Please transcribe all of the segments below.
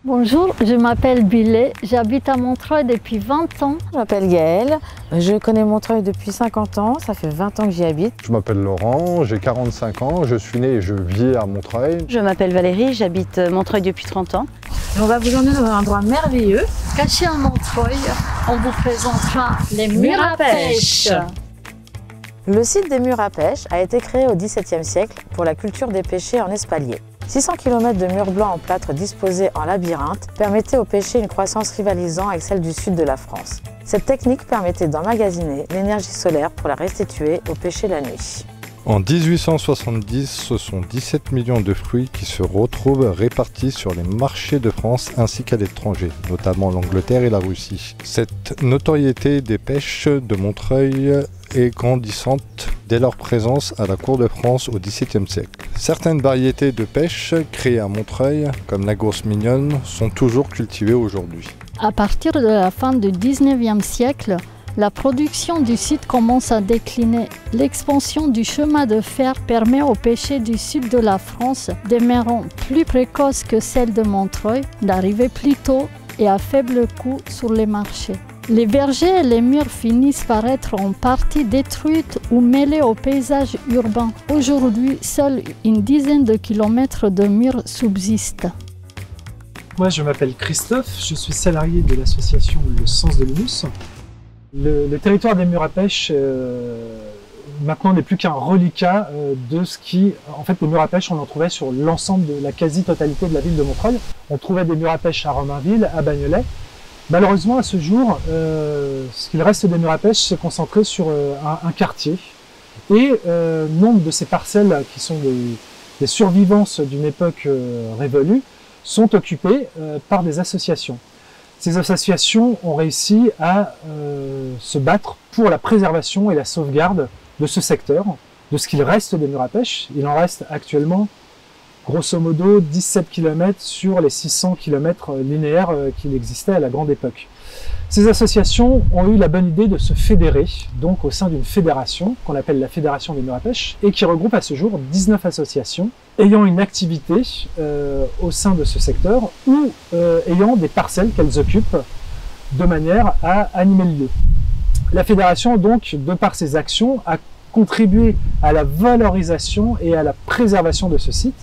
Bonjour, je m'appelle Billet, j'habite à Montreuil depuis 20 ans. Je m'appelle Gaëlle, je connais Montreuil depuis 50 ans, ça fait 20 ans que j'y habite. Je m'appelle Laurent, j'ai 45 ans, je suis né et je vis à Montreuil. Je m'appelle Valérie, j'habite Montreuil depuis 30 ans. On va vous emmener dans un endroit merveilleux. Caché à Montreuil, on vous présentera les murs à pêche. Le site des murs à pêche a été créé au XVIIe siècle pour la culture des pêchers en espalier. 600 km de murs blancs en plâtre disposés en labyrinthe permettaient aux pêchers une croissance rivalisant avec celle du sud de la France. Cette technique permettait d'emmagasiner l'énergie solaire pour la restituer aux pêchers la nuit. En 1870, ce sont 17 millions de fruits qui se retrouvent répartis sur les marchés de France ainsi qu'à l'étranger, notamment l'Angleterre et la Russie. Cette notoriété des pêches de Montreuil est grandissante dès leur présence à la cour de France au XVIIe siècle. Certaines variétés de pêche créées à Montreuil, comme la grosse mignonne, sont toujours cultivées aujourd'hui. À partir de la fin du 19e siècle, la production du site commence à décliner. L'expansion du chemin de fer permet aux pêchers du sud de la France, demeurant plus précoces que celle de Montreuil, d'arriver plus tôt et à faible coût sur les marchés. Les vergers et les murs finissent par être en partie détruites ou mêlés au paysage urbain. Aujourd'hui, seule une dizaine de kilomètres de murs subsistent. Moi, je m'appelle Christophe, je suis salarié de l'association Le Sens de l'Humus. Le territoire des murs à pêche maintenant n'est plus qu'un reliquat de ce qui... En fait, les murs à pêche, on en trouvait sur l'ensemble de la quasi-totalité de la ville de Montreuil. On trouvait des murs à pêche à Romainville, à Bagnolet. Malheureusement, à ce jour, ce qu'il reste des murs à pêche s'est concentré sur un quartier. Et nombre de ces parcelles qui sont des survivances d'une époque révolue sont occupées par des associations. Ces associations ont réussi à se battre pour la préservation et la sauvegarde de ce secteur, de ce qu'il reste des murs à pêche. Il en reste actuellement, grosso modo, 17 km sur les 600 km linéaires qu'il existait à la grande époque. Ces associations ont eu la bonne idée de se fédérer, donc au sein d'une fédération, qu'on appelle la Fédération des murs à pêche, et qui regroupe à ce jour 19 associations ayant une activité au sein de ce secteur ou ayant des parcelles qu'elles occupent de manière à animer le lieu. La fédération, donc, de par ses actions, a contribué à la valorisation et à la préservation de ce site,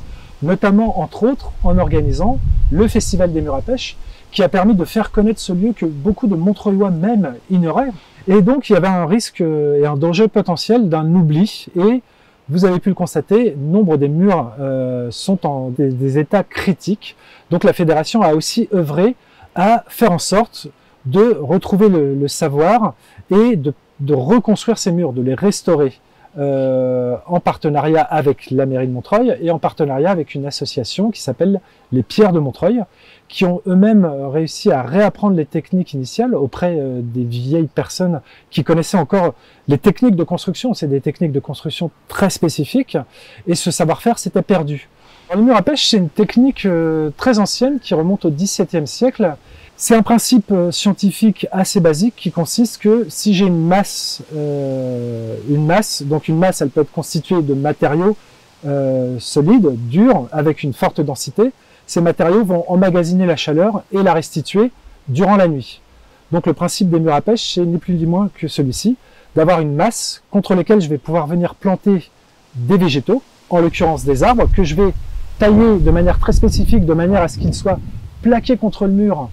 notamment, entre autres, en organisant le Festival des murs à pêche, qui a permis de faire connaître ce lieu que beaucoup de Montreuillois même ignoraient. Et donc, il y avait un risque et un danger potentiel d'un oubli. Et vous avez pu le constater, nombre des murs sont en des états critiques. Donc, la fédération a aussi œuvré à faire en sorte de retrouver le savoir et de reconstruire ces murs, de les restaurer. En partenariat avec la mairie de Montreuil et en partenariat avec une association qui s'appelle les Pierres de Montreuil, qui ont eux-mêmes réussi à réapprendre les techniques initiales auprès des vieilles personnes qui connaissaient encore les techniques de construction. C'est des techniques de construction très spécifiques et ce savoir-faire s'était perdu. Alors, le mur à pêche, c'est une technique très ancienne qui remonte au XVIIe siècle. C'est un principe scientifique assez basique qui consiste que si j'ai une masse, donc une masse, elle peut être constituée de matériaux solides, durs, avec une forte densité. Ces matériaux vont emmagasiner la chaleur et la restituer durant la nuit. Donc le principe des murs à pêche, c'est ni plus ni moins que celui-ci, d'avoir une masse contre laquelle je vais pouvoir venir planter des végétaux, en l'occurrence des arbres, que je vais tailler de manière très spécifique, de manière à ce qu'ils soient plaqués contre le mur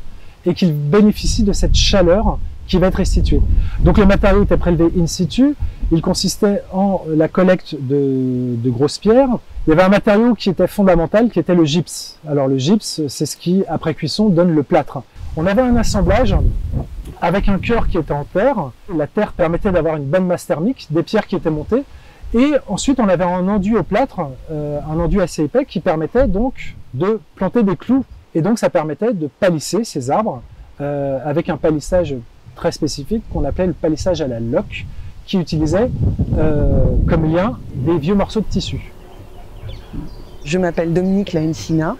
et qu'ils bénéficient de cette chaleur qui va être restituée. Donc le matériau était prélevé in situ, il consistait en la collecte de grosses pierres. Il y avait un matériau qui était fondamental, qui était le gypse. Alors le gypse, c'est ce qui, après cuisson, donne le plâtre. On avait un assemblage avec un cœur qui était en terre. La terre permettait d'avoir une bonne masse thermique, des pierres qui étaient montées. Et ensuite, on avait un enduit au plâtre, un enduit assez épais, qui permettait donc de planter des clous. Et donc ça permettait de palisser ces arbres avec un palissage très spécifique qu'on appelait le palissage à la loque, qui utilisait comme lien des vieux morceaux de tissu. Je m'appelle Dominique Laensina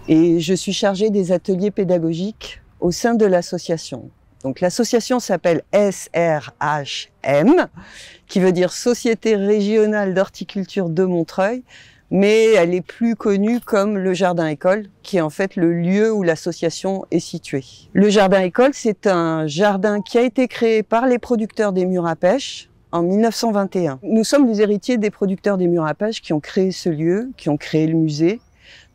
et je suis chargée des ateliers pédagogiques au sein de l'association. Donc l'association s'appelle SRHM, qui veut dire Société Régionale d'Horticulture de Montreuil. mais elle est plus connue comme le jardin-école, qui est en fait le lieu où l'association est située. Le jardin-école, c'est un jardin qui a été créé par les producteurs des murs à pêche en 1921. Nous sommes les héritiers des producteurs des murs à pêche qui ont créé ce lieu, qui ont créé le musée,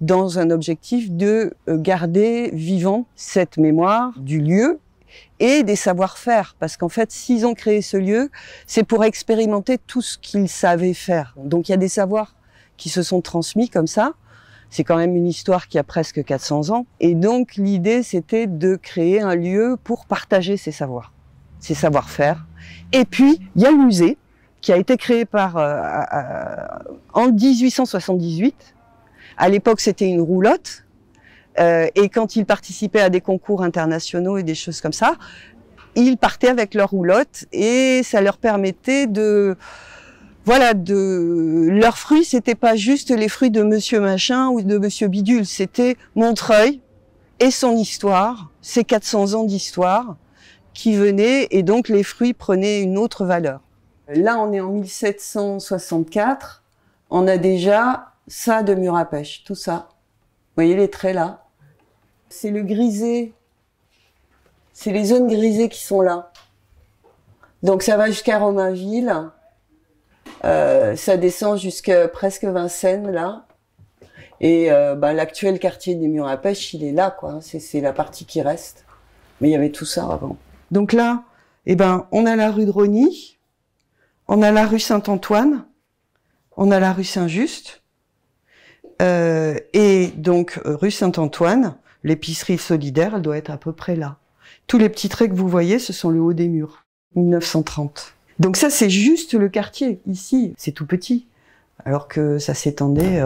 dans un objectif de garder vivant cette mémoire du lieu et des savoir-faire. Parce qu'en fait, s'ils ont créé ce lieu, c'est pour expérimenter tout ce qu'ils savaient faire. Donc il y a des savoirs qui se sont transmis comme ça. C'est quand même une histoire qui a presque 400 ans. Et donc l'idée, c'était de créer un lieu pour partager ces savoirs, ces savoir-faire. Et puis, il y a le musée qui a été créé en 1878. À l'époque, c'était une roulotte. Et quand ils participaient à des concours internationaux et des choses comme ça, ils partaient avec leur roulotte et ça leur permettait de... Voilà, leurs fruits, c'était pas juste les fruits de Monsieur Machin ou de Monsieur Bidule, c'était Montreuil et son histoire, ses 400 ans d'histoire qui venaient et donc les fruits prenaient une autre valeur. Là, on est en 1764, on a déjà ça de mur à pêche, tout ça. Vous voyez les traits là? C'est le grisé, c'est les zones grisées qui sont là. Donc ça va jusqu'à Romainville, ça descend jusqu'à presque Vincennes là. Et l'actuel quartier des murs à pêche, il est là quoi. C'est la partie qui reste. Mais il y avait tout ça avant. Donc là, on a la rue de Rosny, on a la rue Saint-Antoine, on a la rue Saint-Just, et donc rue Saint-Antoine. L'épicerie solidaire, elle doit être à peu près là. Tous les petits traits que vous voyez, ce sont le haut des murs, 1930. Donc ça, c'est juste le quartier. Ici, c'est tout petit. Alors que ça s'étendait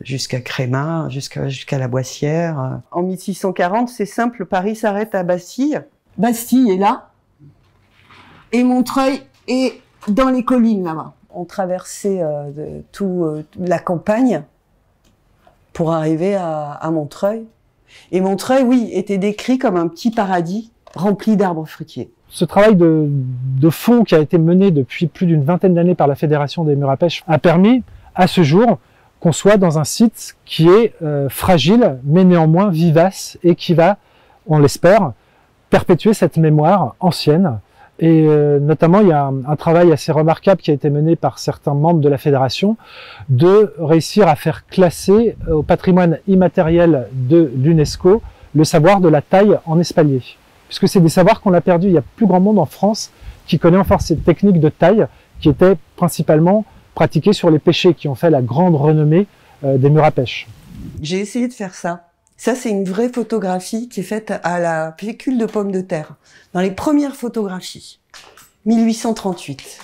jusqu'à Crémat, jusqu'à la Boissière. En 1640, c'est simple, Paris s'arrête à Bastille. Bastille est là. Et Montreuil est dans les collines, là-bas. On traversait la campagne pour arriver à Montreuil. Et Montreuil, oui, était décrit comme un petit paradis rempli d'arbres fruitiers. Ce travail de fond qui a été mené depuis plus d'une vingtaine d'années par la Fédération des murs à pêche a permis, à ce jour, qu'on soit dans un site qui est fragile, mais néanmoins vivace, et qui va, on l'espère, perpétuer cette mémoire ancienne. Et notamment, il y a un travail assez remarquable qui a été mené par certains membres de la Fédération de réussir à faire classer au patrimoine immatériel de l'UNESCO le savoir de la taille en espalier. Puisque c'est des savoirs qu'on a perdus. Il y a plus grand monde en France qui connaît encore cette technique de taille qui était principalement pratiquée sur les pêchers qui ont fait la grande renommée des murs à pêche. J'ai essayé de faire ça. Ça, c'est une vraie photographie qui est faite à la pellicule de pommes de terre. Dans les premières photographies, 1838.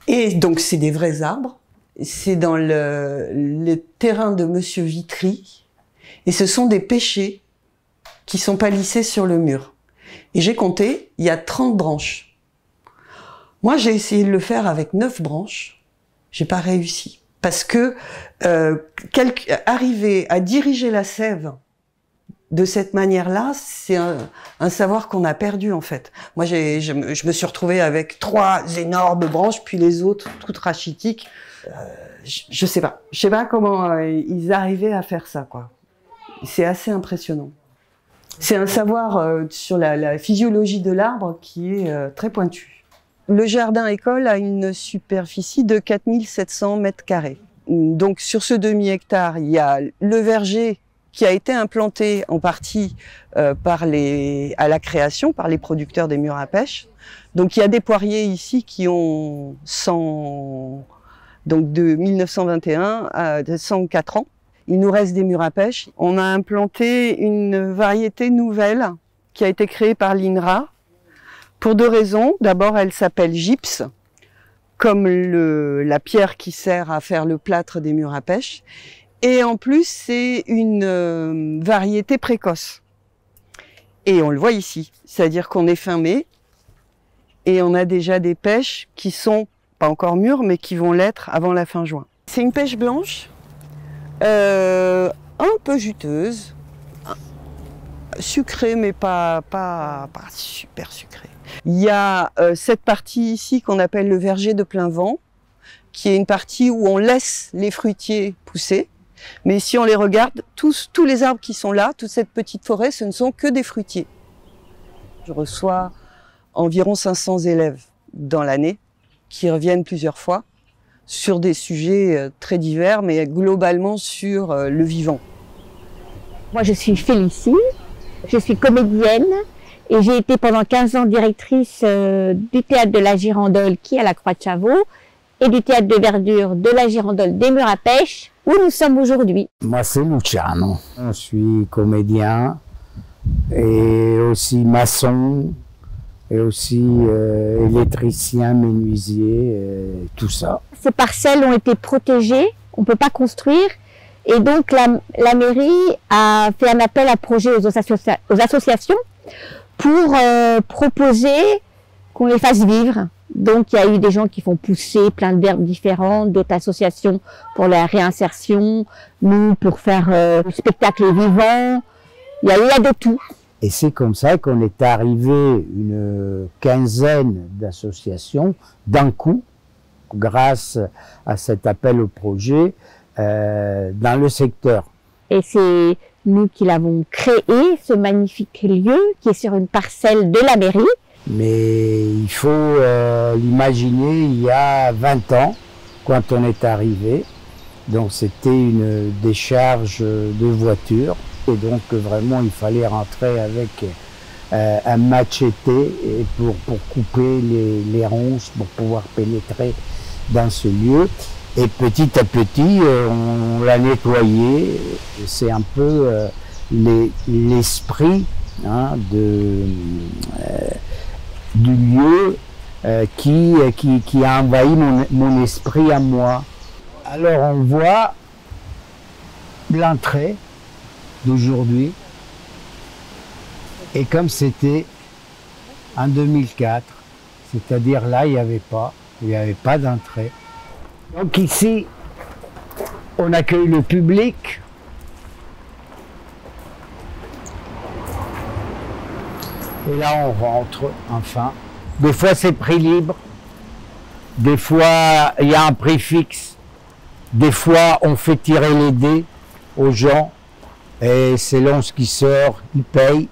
Et donc, c'est des vrais arbres. C'est dans le terrain de Monsieur Vitry. Et ce sont des pêchers qui sont palissés sur le mur. Et j'ai compté, il y a 30 branches. Moi, j'ai essayé de le faire avec 9 branches. J'ai pas réussi. Parce que arriver à diriger la sève de cette manière-là, c'est un savoir qu'on a perdu en fait. Moi, je me suis retrouvée avec 3 énormes branches, puis les autres toutes rachitiques. Je sais pas comment ils arrivaient à faire ça, quoi. C'est assez impressionnant. C'est un savoir sur la physiologie de l'arbre qui est très pointu. Le jardin-école a une superficie de 4700 mètres carrés. Donc sur ce demi-hectare, il y a le verger qui a été implanté en partie à la création par les producteurs des murs à pêche. Donc il y a des poiriers ici qui ont 100, donc de 1921 à 104 ans. Il nous reste des murs à pêche. On a implanté une variété nouvelle qui a été créée par l'INRA pour 2 raisons. D'abord, elle s'appelle gypse, comme la pierre qui sert à faire le plâtre des murs à pêche. Et en plus, c'est une variété précoce. Et on le voit ici, c'est-à-dire qu'on est fin mai et on a déjà des pêches qui sont pas encore mûres, mais qui vont l'être avant la fin juin. C'est une pêche blanche, un peu juteuse, sucrée, mais pas super sucrée. Il y a cette partie ici qu'on appelle le verger de plein vent, qui est une partie où on laisse les fruitiers pousser. Mais si on les regarde, tous les arbres qui sont là, toute cette petite forêt, ce ne sont que des fruitiers. Je reçois environ 500 élèves dans l'année qui reviennent plusieurs fois sur des sujets très divers, mais globalement sur le vivant. Moi, je suis Félicie, je suis comédienne et j'ai été pendant 15 ans directrice du théâtre de la Girandole qui est à la Croix-de-Chavaux et du théâtre de verdure de la Girandole des Murs à Pêche où nous sommes aujourd'hui. Moi, c'est Luciano. Je suis comédien et aussi maçon et aussi électricien, menuisier, tout ça. Ces parcelles ont été protégées, on ne peut pas construire. Et donc la mairie a fait un appel à projet aux associations pour proposer qu'on les fasse vivre. Donc il y a eu des gens qui font pousser plein d'herbes différentes, d'autres associations pour la réinsertion, nous pour faire le spectacle vivant. Il y a de tout. Et c'est comme ça qu'on est arrivé une quinzaine d'associations d'un coup, grâce à cet appel au projet, dans le secteur. Et c'est nous qui l'avons créé, ce magnifique lieu qui est sur une parcelle de la mairie. Mais il faut l'imaginer il y a 20 ans, quand on est arrivé. Donc c'était une décharge de voitures. Et donc vraiment il fallait rentrer avec un machete pour couper les ronces, pour pouvoir pénétrer dans ce lieu. Et petit à petit, on l'a nettoyé. C'est un peu l'esprit du lieu qui a envahi mon esprit à moi. Alors on voit l'entrée d'aujourd'hui. Et comme c'était en 2004, c'est-à-dire là, il n'y avait pas d'entrée. Donc ici, on accueille le public. Et là, on rentre, enfin. Des fois, c'est prix libre. Des fois, il y a un prix fixe. Des fois, on fait tirer les dés aux gens. Et selon ce qui sort, ils payent.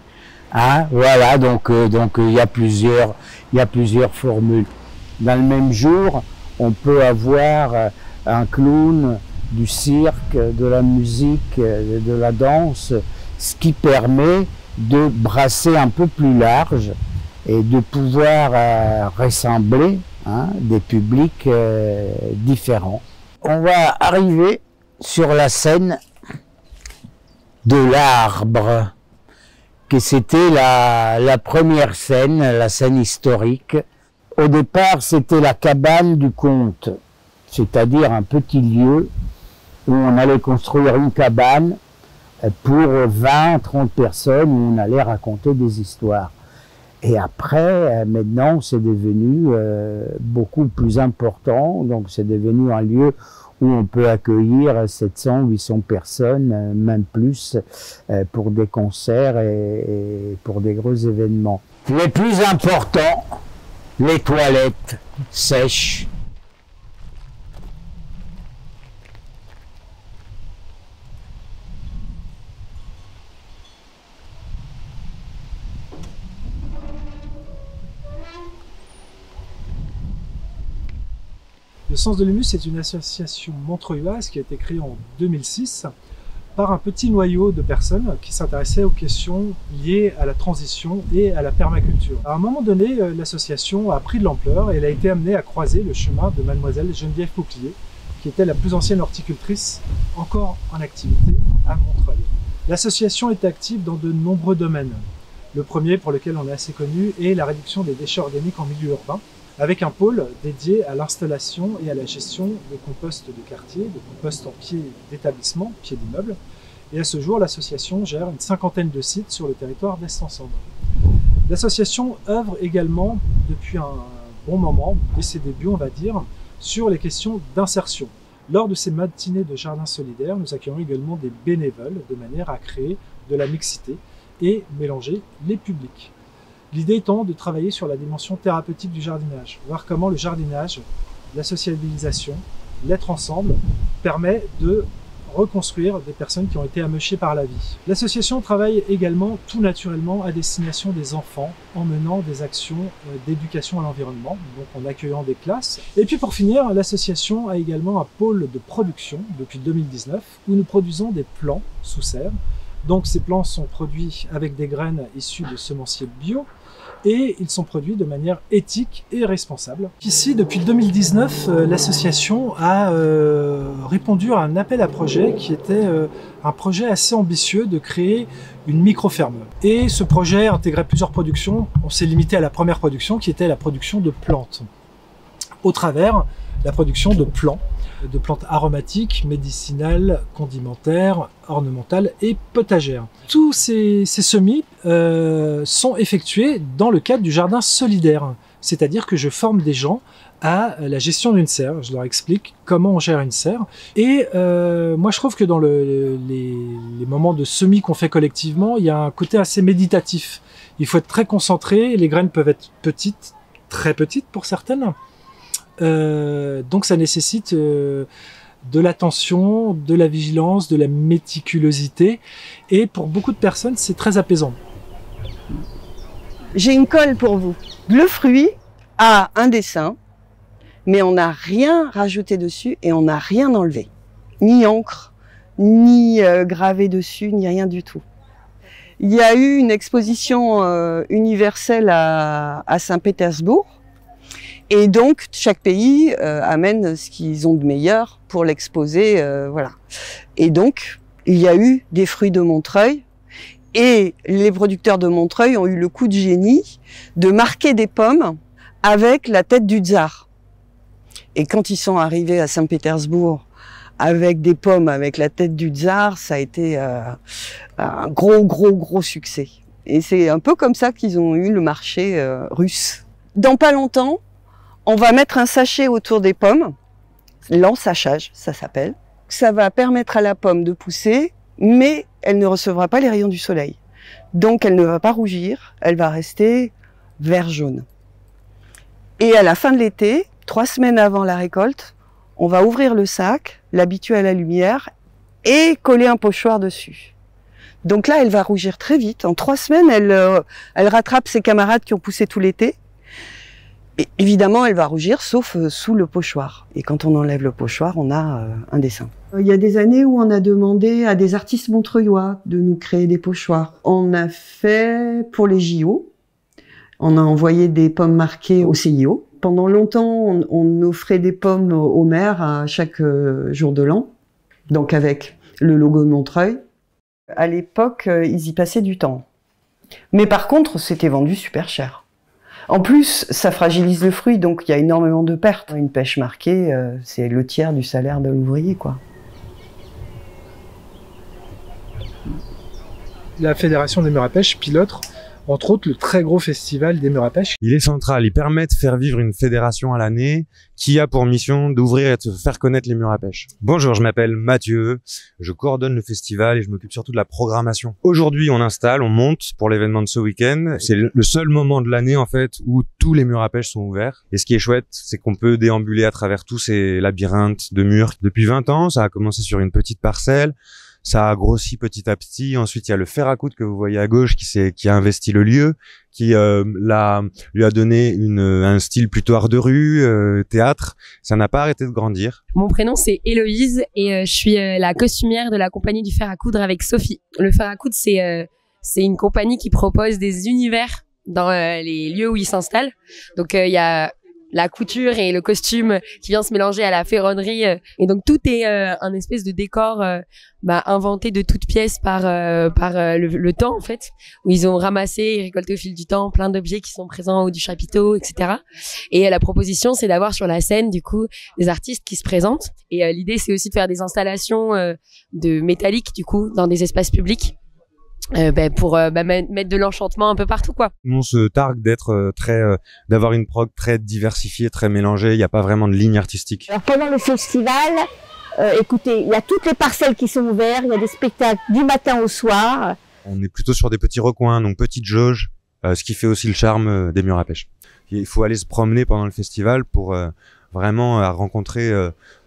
Hein, voilà, donc il y a plusieurs formules. Dans le même jour, on peut avoir un clown, du cirque, de la musique, de la danse, ce qui permet de brasser un peu plus large et de pouvoir rassembler des publics différents. On va arriver sur la scène de l'arbre, que c'était la première scène, la scène historique. Au départ, c'était la cabane du comte, c'est-à-dire un petit lieu où on allait construire une cabane pour 20-30 personnes, où on allait raconter des histoires. Et après, maintenant, c'est devenu beaucoup plus important, donc c'est devenu un lieu où on peut accueillir 700-800 personnes, même plus, pour des concerts et pour des gros événements. Le plus important, les toilettes sèches. Le Sens de l'Humus est une association montreuilloise qui a été créée en 2006 par un petit noyau de personnes qui s'intéressaient aux questions liées à la transition et à la permaculture. À un moment donné, l'association a pris de l'ampleur et elle a été amenée à croiser le chemin de mademoiselle Geneviève Pouclier, qui était la plus ancienne horticultrice encore en activité à Montreuil. L'association est active dans de nombreux domaines. Le premier, pour lequel on est assez connu, est la réduction des déchets organiques en milieu urbain, avec un pôle dédié à l'installation et à la gestion de compost de quartier, de compost en pied d'établissement, pied d'immeuble. Et à ce jour, l'association gère une 50aine de sites sur le territoire d'Est-en-Cendres. L'association œuvre également depuis un bon moment, dès ses débuts on va dire, sur les questions d'insertion. Lors de ces matinées de jardins solidaires, nous accueillons également des bénévoles de manière à créer de la mixité et mélanger les publics. L'idée étant de travailler sur la dimension thérapeutique du jardinage, voir comment le jardinage la sociabilisation, l'être ensemble, permet de reconstruire des personnes qui ont été amochées par la vie. L'association travaille également tout naturellement à destination des enfants en menant des actions d'éducation à l'environnement, donc en accueillant des classes. Et puis pour finir, l'association a également un pôle de production depuis 2019 où nous produisons des plants sous serre. Donc ces plants sont produits avec des graines issues de semenciers bio et ils sont produits de manière éthique et responsable. Ici, depuis 2019, l'association a répondu à un appel à projet qui était un projet assez ambitieux de créer une micro-ferme. Et ce projet intégrait plusieurs productions. On s'est limité à la première production qui était la production de plantes. Au travers, la production de plantes aromatiques, médicinales, condimentaires, ornementales et potagères. Tous ces semis sont effectués dans le cadre du jardin solidaire, c'est-à-dire que je forme des gens à la gestion d'une serre. Je leur explique comment on gère une serre. Et moi, je trouve que dans les moments de semis qu'on fait collectivement, il y a un côté assez méditatif. Il faut être très concentré. Les graines peuvent être petites, très petites pour certaines. Donc ça nécessite de l'attention, de la vigilance, de la méticulosité. Et pour beaucoup de personnes, c'est très apaisant. J'ai une colle pour vous. Le fruit a un dessin, mais on n'a rien rajouté dessus et on n'a rien enlevé. Ni encre, ni gravé dessus, ni rien du tout. Il y a eu une exposition universelle à Saint-Pétersbourg. Et donc, chaque pays amène ce qu'ils ont de meilleur pour l'exposer, voilà. Et donc, il y a eu des fruits de Montreuil, et les producteurs de Montreuil ont eu le coup de génie de marquer des pommes avec la tête du tsar. Et quand ils sont arrivés à Saint-Pétersbourg avec des pommes avec la tête du tsar, ça a été un gros succès. Et c'est un peu comme ça qu'ils ont eu le marché russe. Dans pas longtemps, on va mettre un sachet autour des pommes, l'ensachage, ça s'appelle. Ça va permettre à la pomme de pousser, mais elle ne recevra pas les rayons du soleil. Donc elle ne va pas rougir, elle va rester vert-jaune. Et à la fin de l'été, 3 semaines avant la récolte, on va ouvrir le sac, l'habituer à la lumière et coller un pochoir dessus. Donc là, elle va rougir très vite. En 3 semaines, elle rattrape ses camarades qui ont poussé tout l'été. Et évidemment, elle va rougir, sauf sous le pochoir. Et quand on enlève le pochoir, on a un dessin. Il y a des années où on a demandé à des artistes montreuillois de nous créer des pochoirs. On a fait pour les JO. On a envoyé des pommes marquées au CIO. Pendant longtemps, on offrait des pommes aux maires à chaque jour de l'an. Donc avec le logo de Montreuil. À l'époque, ils y passaient du temps. Mais par contre, c'était vendu super cher. En plus, ça fragilise le fruit, donc il y a énormément de pertes. Une pêche marquée, c'est le tiers du salaire de l'ouvrier, quoi. La Fédération des murs à pêche pilote, entre autres, le très gros festival des murs à pêche. Il est central, il permet de faire vivre une fédération à l'année qui a pour mission d'ouvrir et de faire connaître les murs à pêche. Bonjour, je m'appelle Mathieu, je coordonne le festival et je m'occupe surtout de la programmation. Aujourd'hui, on installe, on monte pour l'événement de ce week-end. C'est le seul moment de l'année, en fait, où tous les murs à pêche sont ouverts. Et ce qui est chouette, c'est qu'on peut déambuler à travers tous ces labyrinthes de murs. Depuis 20 ans, ça a commencé sur une petite parcelle. Ça a grossi petit à petit. Ensuite, il y a le fer à coudre que vous voyez à gauche qui a investi le lieu, qui lui a donné un style plutôt art de rue, théâtre. Ça n'a pas arrêté de grandir. Mon prénom c'est Héloïse et je suis la costumière de la compagnie du fer à coudre avec Sophie. Le fer à coudre c'est une compagnie qui propose des univers dans les lieux où ils s'installent. Donc il y a la couture et le costume qui vient se mélanger à la ferronnerie. Et donc tout est un espèce de décor inventé de toutes pièces par le temps en fait, où ils ont ramassé et récolté au fil du temps plein d'objets qui sont présents en haut du chapiteau, etc. Et la proposition, c'est d'avoir sur la scène du coup des artistes qui se présentent. Et l'idée, c'est aussi de faire des installations de métallique du coup dans des espaces publics. Pour mettre de l'enchantement un peu partout, quoi. Nous, on se targue d'être d'avoir une prog très diversifiée, très mélangée. Il n'y a pas vraiment de ligne artistique. Alors pendant le festival, écoutez, il y a toutes les parcelles qui sont ouvertes, il y a des spectacles du matin au soir. On est plutôt sur des petits recoins, donc petites jauges, ce qui fait aussi le charme des murs à pêche. Il faut aller se promener pendant le festival pour vraiment à rencontrer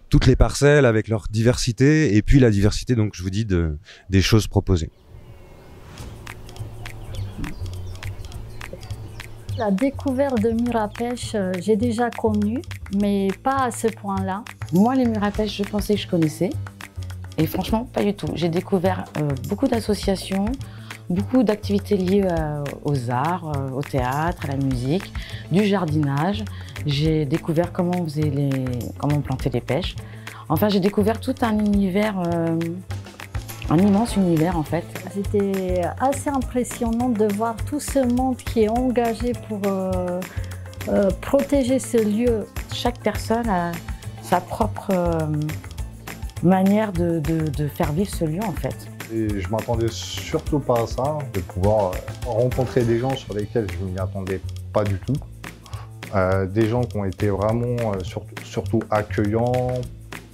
toutes les parcelles avec leur diversité et puis la diversité, donc je vous dis, des choses proposées. La découverte de murs à pêche, j'ai déjà connu, mais pas à ce point-là. Moi, les murs à pêche, je pensais que je connaissais. Et franchement, pas du tout. J'ai découvert beaucoup d'associations, beaucoup d'activités liées aux arts, au théâtre, à la musique, du jardinage. J'ai découvert comment on plantait les pêches. Enfin, j'ai découvert tout un univers, un immense univers en fait. C'était assez impressionnant de voir tout ce monde qui est engagé pour protéger ce lieu. Chaque personne a sa propre manière de faire vivre ce lieu en fait. Et je m'attendais surtout pas à ça, de pouvoir rencontrer des gens sur lesquels je ne m'y attendais pas du tout. Des gens qui ont été vraiment surtout accueillants,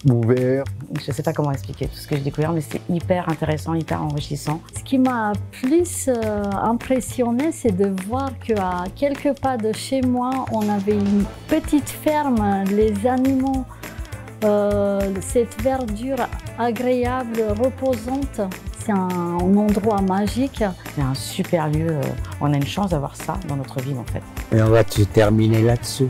ouverts. Je ne sais pas comment expliquer tout ce que j'ai découvert, mais c'est hyper intéressant, hyper enrichissant. Ce qui m'a plus impressionné, c'est de voir qu'à quelques pas de chez moi, on avait une petite ferme, les animaux, cette verdure agréable, reposante. C'est un endroit magique. C'est un super lieu, on a une chance d'avoir ça dans notre ville en fait. Et on va se terminer là-dessus.